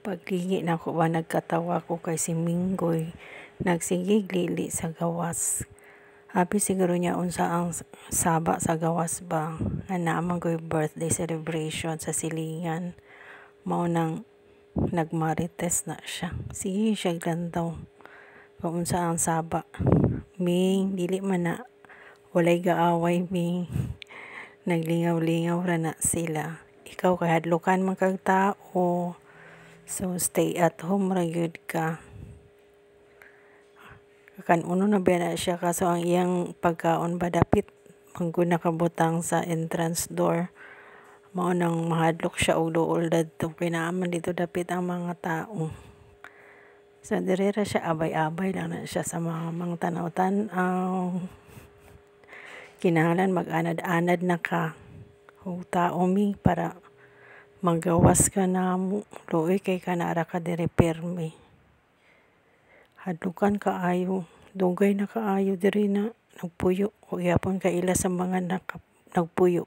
Paglingi na ko ba nagkatawa ko kay si Minggoy nagsigig lili sa gawas. Happy siguro niya unsa ang saba sa gawas ba nga naman ko'y birthday celebration sa silingan. Mao nang nagmarites na siya. Sige siya gantaw kung unsa ang saba. Ming dili man na walay gaaway Ming. Naglingaw-lingaw ra na sila. Ikaw kay hadlukan man kag tao. So stay at home ra gyud ka. Kanuno na ba na siya kaso ang iyang pagkaon ba dapit manggod nakabutang sa entrance door. Mao nang mahadlok siya og duol dadto kay naa man dito dapit ang mga tao. So diri ra siya abay-abay lang na siya sa mga tanaw-tanaw. Kinahanglan mag-anad-anad na ka og tao mi para magawas ka namo. Luoy kay kanara ka diri pirmi. Hadlukan kaayo, dugay na kaayo diri na nagpuyo o gyapon ka ila sa mga nagpuyo.